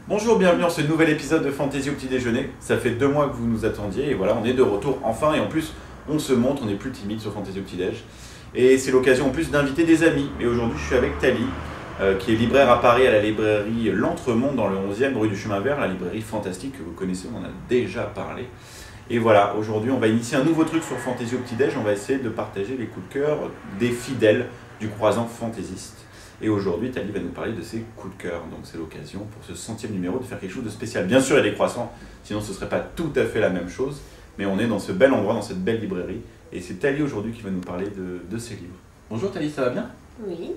Bonjour, bienvenue dans ce nouvel épisode de Fantaisie au petit déjeuner. Ça fait 2 mois que vous nous attendiez et voilà, on est de retour enfin et en plus on se montre, on n'est plus timide sur Fantaisie au petit déj. Et c'est l'occasion en plus d'inviter des amis. Et aujourd'hui je suis avec Tali, qui est libraire à Paris à la librairie L'Entremonde dans le 11e rue du Chemin Vert, la librairie fantastique que vous connaissez, on en a déjà parlé. Et voilà, aujourd'hui on va initier un nouveau truc sur Fantaisie au petit déj, on va essayer de partager les coups de cœur des fidèles du croisant fantaisiste. Et aujourd'hui, Tali va nous parler de ses coups de cœur. Donc c'est l'occasion pour ce 100e numéro de faire quelque chose de spécial. Bien sûr, il y a des croissants, sinon ce ne serait pas tout à fait la même chose. Mais on est dans ce bel endroit, dans cette belle librairie. Et c'est Tali aujourd'hui qui va nous parler de ses livres. Bonjour Tali, ça va bien? Oui.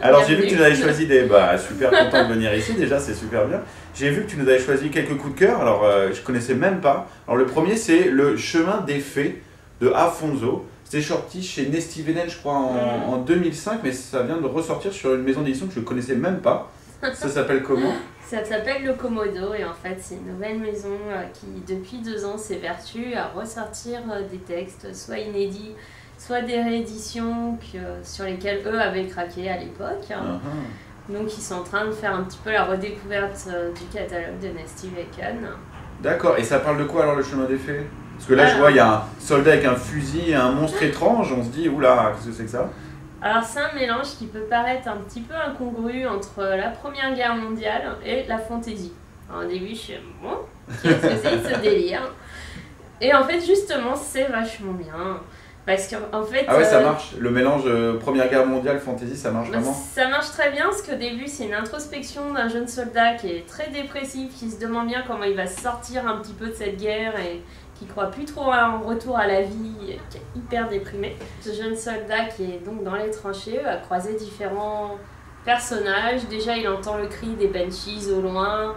Alors j'ai vu que tu nous avais choisi des... super content de venir ici, déjà c'est super bien. J'ai vu que tu nous avais choisi quelques coups de cœur, alors je ne connaissais même pas. Alors le premier c'est Le Chemin des Fées de Afonso. C'est sorti chez Nesty Venel, je crois, en 2005, mais ça vient de ressortir sur une maison d'édition que je ne connaissais même pas. Ça s'appelle comment? Ça s'appelle Le Komodo et en fait c'est une nouvelle maison qui depuis 2 ans s'évertue à ressortir des textes soit inédits, soit des rééditions sur lesquelles eux avaient craqué à l'époque. Donc ils sont en train de faire un petit peu la redécouverte du catalogue de Nesty Venel. D'accord, et ça parle de quoi alors Le Chemin des Fées? Parce que là, je vois, il y a un soldat avec un fusil et un monstre étrange. On se dit, oula, qu'est-ce que c'est que ça? Alors, c'est un mélange qui peut paraître un petit peu incongru entre la Première Guerre mondiale et la fantaisie. Alors, au début, je suis bon, qu'est-ce que c'est que ce délire? Et en fait, justement, c'est vachement bien. Parce qu'en fait. Ah ouais, ça marche. Le mélange Première Guerre mondiale, fantaisie, ça marche vraiment? Ça marche très bien, parce qu'au début, c'est une introspection d'un jeune soldat qui est très dépressif, qui se demande bien comment il va sortir un petit peu de cette guerre et qui croit plus trop en retour à la vie, qui est hyper déprimé. Ce jeune soldat qui est donc dans les tranchées va croiser différents personnages. Déjà, il entend le cri des banshees au loin.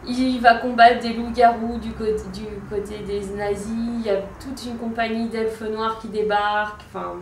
Il va combattre des loups-garous du côté des nazis. Il y a toute une compagnie d'elfes noirs qui débarquent. Enfin,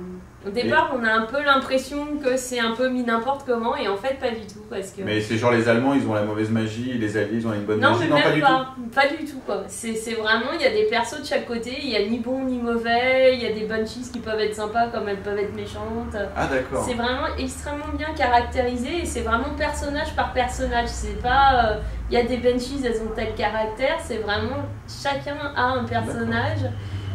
au départ, on a un peu l'impression que c'est un peu mis n'importe comment, et en fait, pas du tout. Parce que... Mais c'est genre les Allemands, ils ont la mauvaise magie, les Alliés, ils ont une bonne magie. Non, pas du tout. Pas du tout, quoi. C'est vraiment, il y a des persos de chaque côté, il y a ni bon ni mauvais, il y a des banshees qui peuvent être sympas comme elles peuvent être méchantes. Ah d'accord. C'est vraiment extrêmement bien caractérisé, et c'est vraiment personnage par personnage. C'est pas... il y a des banshees, elles ont tel caractère, c'est vraiment... Chacun a un personnage.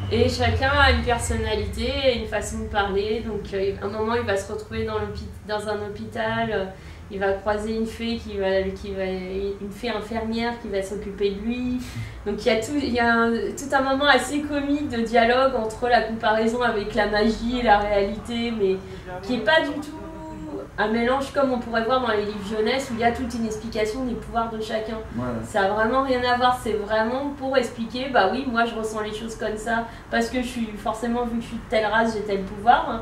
Et chacun a une personnalité et une façon de parler. Donc, à un moment, il va se retrouver dans un hôpital. Il va croiser une fée une fée infirmière qui va s'occuper de lui. Donc, il y a tout un moment assez comique de dialogue entre la comparaison avec la magie et la réalité, mais qui n'est pas du tout un mélange comme on pourrait voir dans les livres jeunesse où il y a toute une explication des pouvoirs de chacun. Ouais. Ça n'a vraiment rien à voir, c'est vraiment pour expliquer, bah oui, moi je ressens les choses comme ça, parce que je suis forcément, vu que je suis de telle race, j'ai tel pouvoir, hein,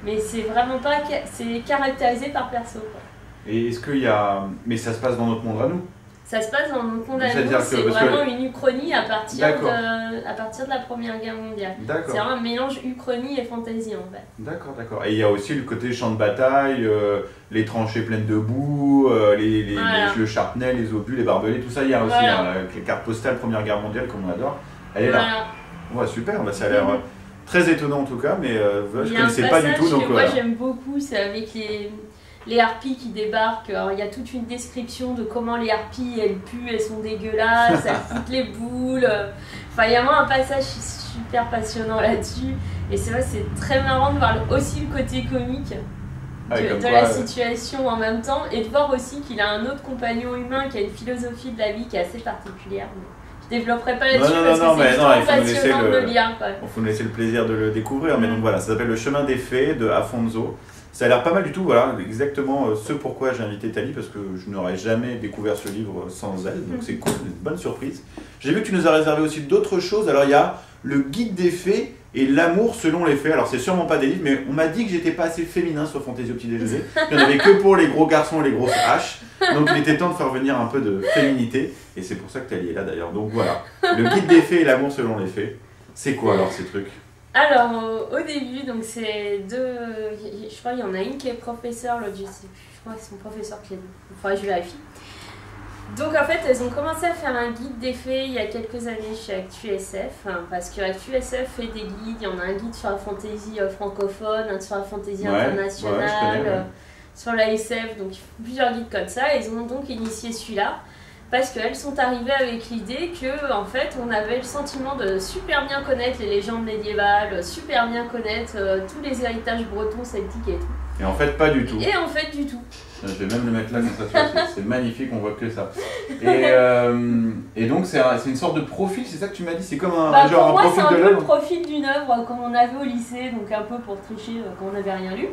mais c'est vraiment pas, c'est caractérisé par perso, quoi. Et est-ce qu'il y a... Mais ça se passe dans notre monde à nous? Ça se passe dans notre monde à nous, c'est que, vraiment une uchronie à partir de la Première Guerre mondiale. C'est vraiment un mélange uchronie et fantaisie en fait. D'accord. Et il y a aussi le côté champ de bataille, les tranchées pleines de boue, le charpenel, les obus, les barbelés, tout ça. Il y a aussi les cartes postales Première Guerre mondiale comme on adore. Elle est là. Ouais, super, ça a l'air très étonnant en tout cas, mais je ne connaissais pas du tout. Donc, moi j'aime beaucoup, c'est avec les harpies qui débarquent. Alors, il y a toute une description de comment les harpies elles puent, elles sont dégueulasses, elles foutent les boules. Enfin, il y a vraiment un passage super passionnant là-dessus. Et c'est vrai, c'est très marrant de voir aussi le côté comique de la situation en même temps, et de voir aussi qu'il a un autre compagnon humain qui a une philosophie de la vie qui est assez particulière. Je développerai pas là-dessus parce que c'est trop passionnant de le lire. Il faut nous laisser le plaisir de le découvrir. Mais donc voilà, ça s'appelle Le Chemin des Fées de Afonso. Ça a l'air pas mal du tout, voilà, exactement ce pourquoi j'ai invité Tali, parce que je n'aurais jamais découvert ce livre sans elle, donc c'est cool, une bonne surprise. J'ai vu que tu nous as réservé aussi d'autres choses, alors il y a Le Guide des Fées et L'amour selon les fées. Alors c'est sûrement pas des livres, mais on m'a dit que j'étais pas assez féminin sur Fantaisie au petit déjeuner, qu'il n'y en avait que pour les gros garçons et les grosses haches, donc il était temps de faire venir un peu de féminité, et c'est pour ça que Tali est là d'ailleurs. Donc voilà, Le Guide des Fées et L'amour selon les fées, c'est quoi alors ces trucs? Alors, au début, donc c'est deux... Je crois qu'il y en a une qui est professeure, l'autre, je crois que c'est son professeur qui est... Il faudrait que je vérifie. Donc en fait, elles ont commencé à faire un guide des fées il y a quelques années chez ActuSF, parce que ActuSF fait des guides. Il y en a un guide sur la fantaisie francophone, un sur la fantaisie internationale, sur la SF, donc plusieurs guides comme ça. Ils ont donc initié celui-là. parce qu'elles sont arrivées avec l'idée que en fait on avait le sentiment de super bien connaître les légendes médiévales, super bien connaître tous les héritages bretons, celtiques et tout. Et en fait, pas du tout. Et en fait, du tout. Je vais même le mettre là comme ça, c'est magnifique, on voit que ça. Et donc c'est une sorte de profil, c'est ça que tu m'as dit, c'est comme un genre pour moi, un profil de l'œuvre. C'est un peu le profil d'une œuvre comme on avait au lycée, donc un peu pour tricher quand on n'avait rien lu.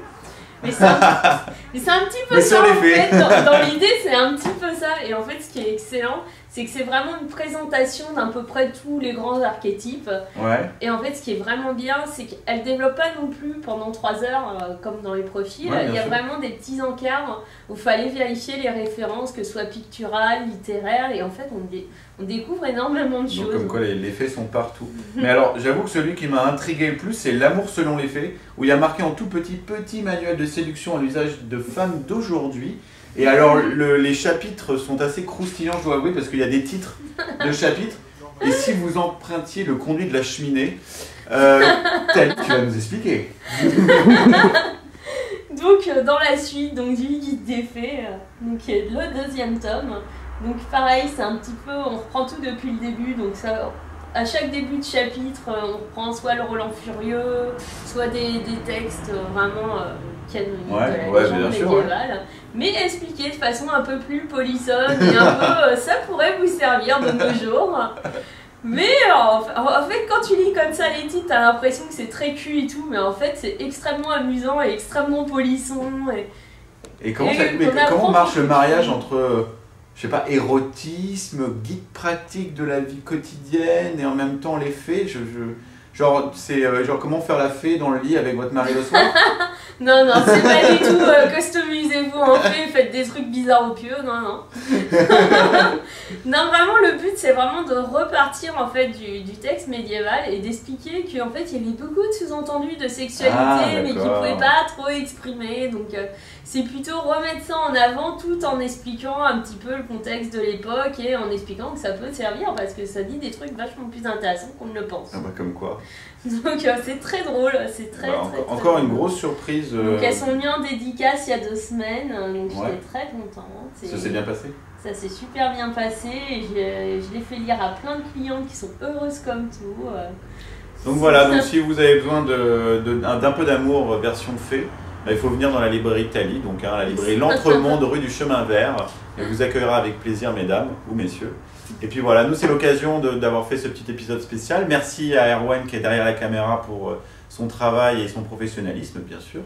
Mais c'est un petit peu ça en fait, dans l'idée c'est un petit peu ça. Et en fait ce qui est excellent, c'est que c'est vraiment une présentation d'à peu près tous les grands archétypes. Ouais. Et en fait ce qui est vraiment bien, c'est qu'elle ne développe pas non plus pendant 3 heures comme dans les profils. Ouais, il y a sûr. vraiment des petits encarts où il fallait vérifier les références, que ce soit picturales, littéraires, et en fait on découvre énormément de choses. Donc comme quoi les faits sont partout. Mais alors j'avoue que celui qui m'a intrigué le plus, c'est L'amour selon les faits, où il y a marqué en tout petit manuel de séduction à l'usage de femmes d'aujourd'hui. Et alors les chapitres sont assez croustillants, je dois avouer, parce qu'il y a des titres de chapitres. Et si vous empruntiez le conduit de la cheminée, Thalie, tu vas nous expliquer. Donc dans la suite du guide des faits, donc le 2e tome. Donc pareil, c'est un petit peu, on reprend tout depuis le début, donc ça, à chaque début de chapitre, on reprend soit le Roland Furieux, soit des textes vraiment canoniques de la légende médiévale, mais expliqués de façon un peu plus polissonne et un peu, ça pourrait vous servir de nos jours. Mais en fait, quand tu lis comme ça les titres, t'as l'impression que c'est très cul et tout, mais en fait c'est extrêmement amusant et extrêmement polisson. Et comment marche le mariage entre... je sais pas, érotisme, guide pratique de la vie quotidienne et en même temps les faits, genre comment faire la fée dans le lit avec votre mari le soir. Non, c'est pas du tout customisez-vous en fait, faites des trucs bizarres au pieu, non. Non, vraiment le but c'est vraiment de repartir en fait du texte médiéval et d'expliquer qu'en fait il y avait beaucoup de sous-entendus de sexualité mais qu'ils pouvaient pas trop exprimer, donc c'est plutôt remettre ça en avant tout en expliquant un petit peu le contexte de l'époque et en expliquant que ça peut servir parce que ça dit des trucs vachement plus intéressants qu'on ne le pense. Ah bah comme quoi. Donc c'est très drôle, c'est très encore très une drôle. grosse surprise. Donc elles sont mises en dédicace il y a 2 semaines, donc j'étais très contente. Ça s'est bien passé? Ça s'est super bien passé et je l'ai fait lire à plein de clientes qui sont heureuses comme tout. Donc voilà, donc si vous avez besoin d'un peu d'amour version fée, il faut venir dans la librairie Thalie, donc la librairie L'Entremonde rue du Chemin Vert. Elle vous accueillera avec plaisir, mesdames ou messieurs. Et puis voilà, nous c'est l'occasion d'avoir fait ce petit épisode spécial. Merci à Erwan qui est derrière la caméra pour son travail et son professionnalisme, bien sûr.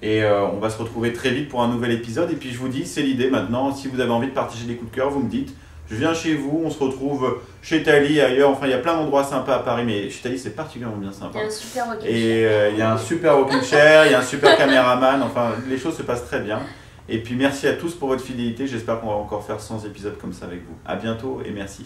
Et on va se retrouver très vite pour un nouvel épisode. Et puis je vous dis, c'est l'idée maintenant, si vous avez envie de partager des coups de cœur, vous me dites. Je viens chez vous, on se retrouve chez Thalie, ailleurs, enfin il y a plein d'endroits sympas à Paris, mais chez Thalie c'est particulièrement bien sympa. Il y a un super rocking chair. Et il y a un super rocking chair, il y a un super caméraman, enfin les choses se passent très bien. Et puis merci à tous pour votre fidélité, j'espère qu'on va encore faire 100 épisodes comme ça avec vous. À bientôt et merci.